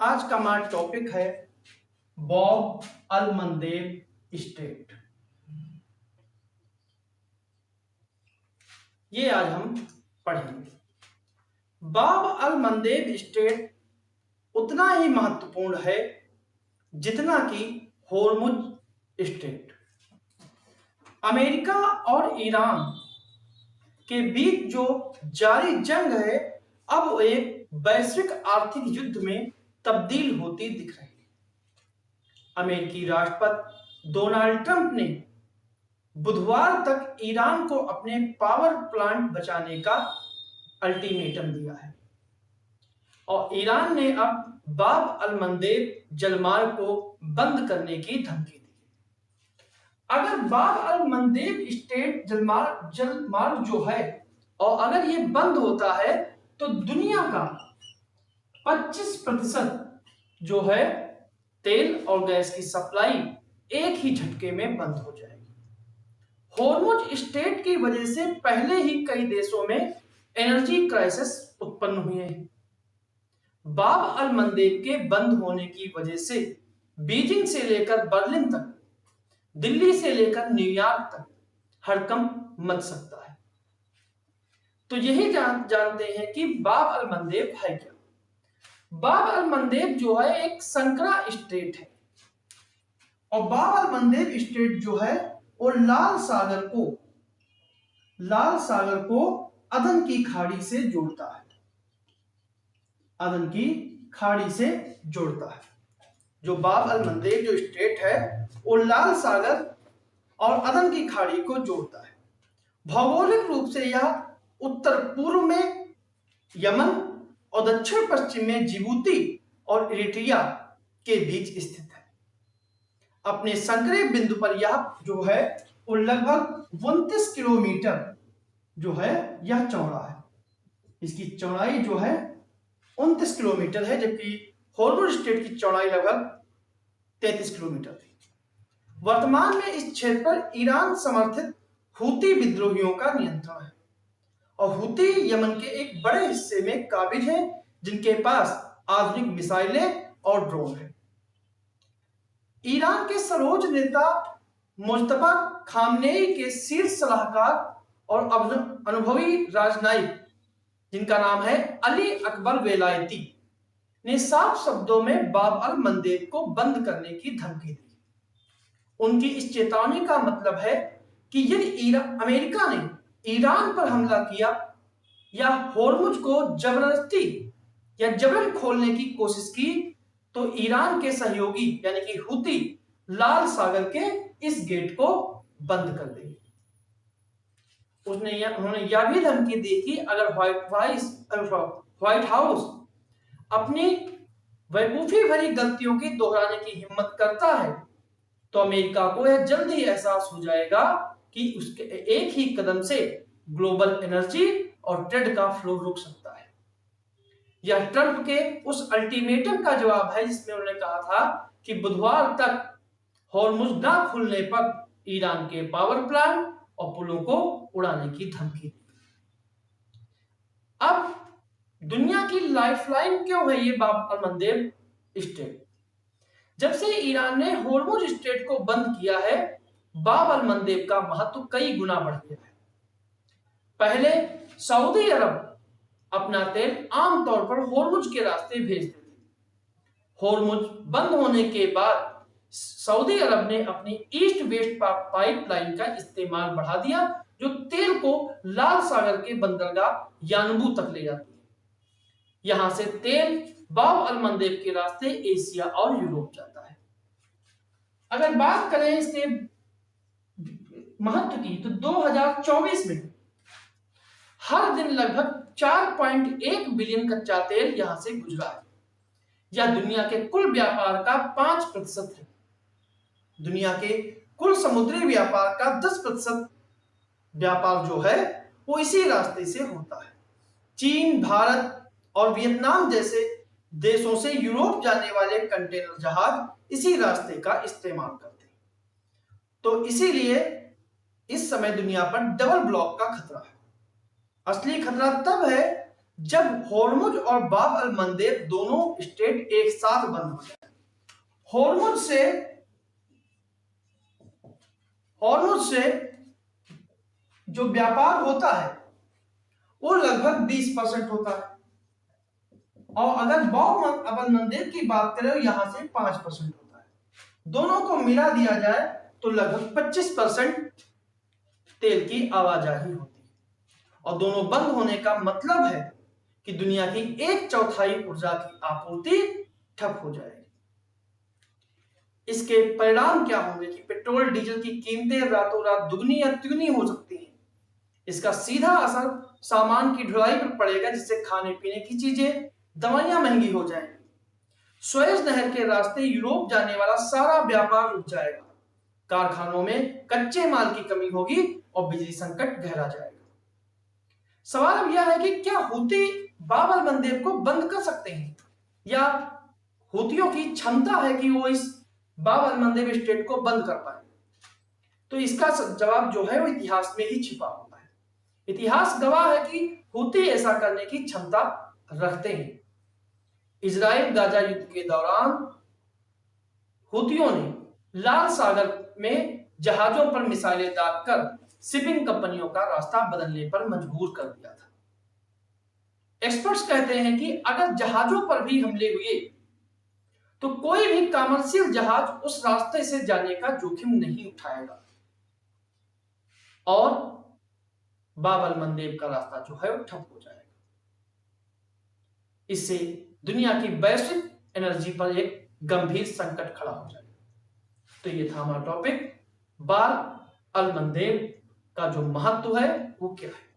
आज का हमारा टॉपिक है बॉब अलमंदेब स्टेट। ये आज हम पढ़ेंगे। बॉब अलमंदेब स्टेट उतना ही महत्वपूर्ण है जितना कि होर्मुज स्टेट। अमेरिका और ईरान के बीच जो जारी जंग है अब वो एक वैश्विक आर्थिक युद्ध में तब्दील होती दिख रही है। अमेरिकी राष्ट्रपति डोनाल्ड ट्रंप ने बुधवार तक ईरान को अपने पावर प्लांट बचाने का अल्टीमेटम दिया है और ईरान ने अब बाब अलमंदेब जलमार्ग को बंद करने की धमकी दी। अगर बाब अलमंदेब स्टेट जलमार्ग जो है और अगर ये बंद होता है तो दुनिया का 25% जो है तेल और गैस की सप्लाई एक ही झटके में बंद हो जाएगी। होर्मुज स्टेट की वजह से पहले ही कई देशों में एनर्जी क्राइसिस उत्पन्न हुए हैं। बाब अलमंदेब के बंद होने की वजह से बीजिंग से लेकर बर्लिन तक, दिल्ली से लेकर न्यूयॉर्क तक हड़कंप मच सकता है। तो यही जानते हैं कि बाब अलमंदेब है क्या। बाब अलमंदेब जो है एक संकरा स्टेट है और बाब अलमंदेब स्टेट जो है वो लाल सागर को अदन की खाड़ी से जोड़ता है। अदन की खाड़ी से जोड़ता है। जो बाब अलमंदेब जो स्टेट है वो लाल सागर और अदन की खाड़ी को जोड़ता है। भौगोलिक रूप से यह उत्तर पूर्व में यमन और दक्षिण पश्चिम में जिबूती और इरिट्रिया के बीच स्थित है। अपने संकरे बिंदु पर यह जो है वो लगभग 29 किलोमीटर जो है यह चौड़ा है। इसकी चौड़ाई जो है 29 किलोमीटर है, जबकि होर्मुज स्टेट की चौड़ाई लगभग 33 किलोमीटर थी। वर्तमान में इस क्षेत्र पर ईरान समर्थित हूती विद्रोहियों का नियंत्रण है और हूती यमन के एक बड़े हिस्से में काबिज है जिनके पास आधुनिक मिसाइलें और ड्रोन है। ईरान के सरोज नेता मुज्तबा खामनेई के शीर्ष सलाहकार और अनुभवी राजनयिक जिनका नाम है अली अकबर वेलायती ने साफ शब्दों में बाब अलमंदेब को बंद करने की धमकी दी। उनकी इस चेतावनी का मतलब है कि यदि अमेरिका ने ईरान पर हमला किया या होर्मुज को जबरदस्ती या जबरन खोलने की कोशिश की तो ईरान के सहयोगी यानी कि हूती लाल सागर के इस गेट को बंद कर देंगे। उन्होंने यह भी धमकी दी कि अगर व्हाइट हाउस अपनी बेवकूफी भरी गलतियों की दोहराने की हिम्मत करता है तो अमेरिका को यह जल्द ही एहसास हो जाएगा कि उसके एक ही कदम से ग्लोबल एनर्जी और ट्रेड का फ्लो रुक सकता है। यह ट्रंप के उस अल्टीमेटम का जवाब है जिसमें उन्होंने कहा था कि बुधवार तक होर्मुज ना खुलने पर ईरान के पावर प्लांट और पुलों को उड़ाने की धमकी दी। अब दुनिया की लाइफलाइन क्यों है ये बाब अलमंदेब स्टेट? जब से ईरान ने होर्मुज स्टेट को बंद किया है बाब अलमंदेब का महत्व कई गुना बढ़ गया है। पहले सऊदी अरब अपना तेल आमतौर पर होर्मुज के रास्ते भेजते थे। होर्मुज बंद होने के बाद सऊदी अरब ने अपनी ईस्ट वेस्ट पाइपलाइन का इस्तेमाल बढ़ा दिया जो तेल को लाल सागर के बंदरगाह यानबू तक ले जाती है। यहां से तेल बाब अलमंदेब के रास्ते एशिया और यूरोप जाता है। अगर बात करें इसके महत्व की तो 2024 में हर दिन लगभग 4.1 बिलियन कच्चा तेल यहां से गुजरा है। यह दुनिया के कुल व्यापार का 5% है। दुनिया के कुल समुद्री व्यापार का 10% व्यापार जो है वो इसी रास्ते से होता है। चीन, भारत और वियतनाम जैसे देशों से यूरोप जाने वाले कंटेनर जहाज इसी रास्ते का इस्तेमाल करते हैं। तो इसीलिए इस समय दुनिया पर डबल ब्लॉक का खतरा है। असली खतरा तब है जब होर्मुज और बाब अल मंदेब दोनों स्टेट एक साथ बंद हो जाए। होर्मुज से जो व्यापार होता है वो लगभग 20% होता है, और अगर बाब अल मंदेब की बात करें यहां से 5% होता है। दोनों को मिला दिया जाए तो लगभग 25% तेल की आवाजाही होती है, और दोनों बंद होने का मतलब है कि दुनिया की 1/4 ऊर्जा की आपूर्ति ठप हो जाएगी। इसके परिणाम क्या होंगे कि पेट्रोल डीजल की कीमतें रातों रात दुगनी या तिगुनी हो सकती हैं। इसका सीधा असर सामान की ढुलाई पर पड़ेगा, जिससे खाने पीने की चीजें, दवाइयां महंगी हो जाएंगी। सुएज नहर के रास्ते यूरोप जाने वाला सारा व्यापार रुक जाएगा, कारखानों में कच्चे माल की कमी होगी और बिजली संकट गहरा जाएगा। सवाल अब यह है कि क्या हूती बाब अल मंदेब को बंद कर सकते हैं, या हूतियों की क्षमता है कि वो इस बाब अल मंदेब स्टेट को बंद कर पाए? तो इसका जवाब जो है वो इतिहास में ही छिपा हुआ है। इतिहास गवाह है कि हूती ऐसा करने की क्षमता रखते हैं। इजराइल गाजा युद्ध के दौरान हूतियों ने लाल सागर में जहाजों पर मिसाइलें दागकर शिपिंग कंपनियों का रास्ता बदलने पर मजबूर कर दिया था। एक्सपर्ट्स कहते हैं कि अगर जहाजों पर भी हमले हुए तो कोई भी कमर्शियल जहाज उस रास्ते से जाने का जोखिम नहीं उठाएगा, और बाब अल मंदेब का रास्ता जो है वो ठप हो जाएगा। इससे दुनिया की वैश्विक एनर्जी पर एक गंभीर संकट खड़ा हो जाएगा। तो ये था हमारा टॉपिक, बाब अल मंदेब का जो महत्व है वो क्या है।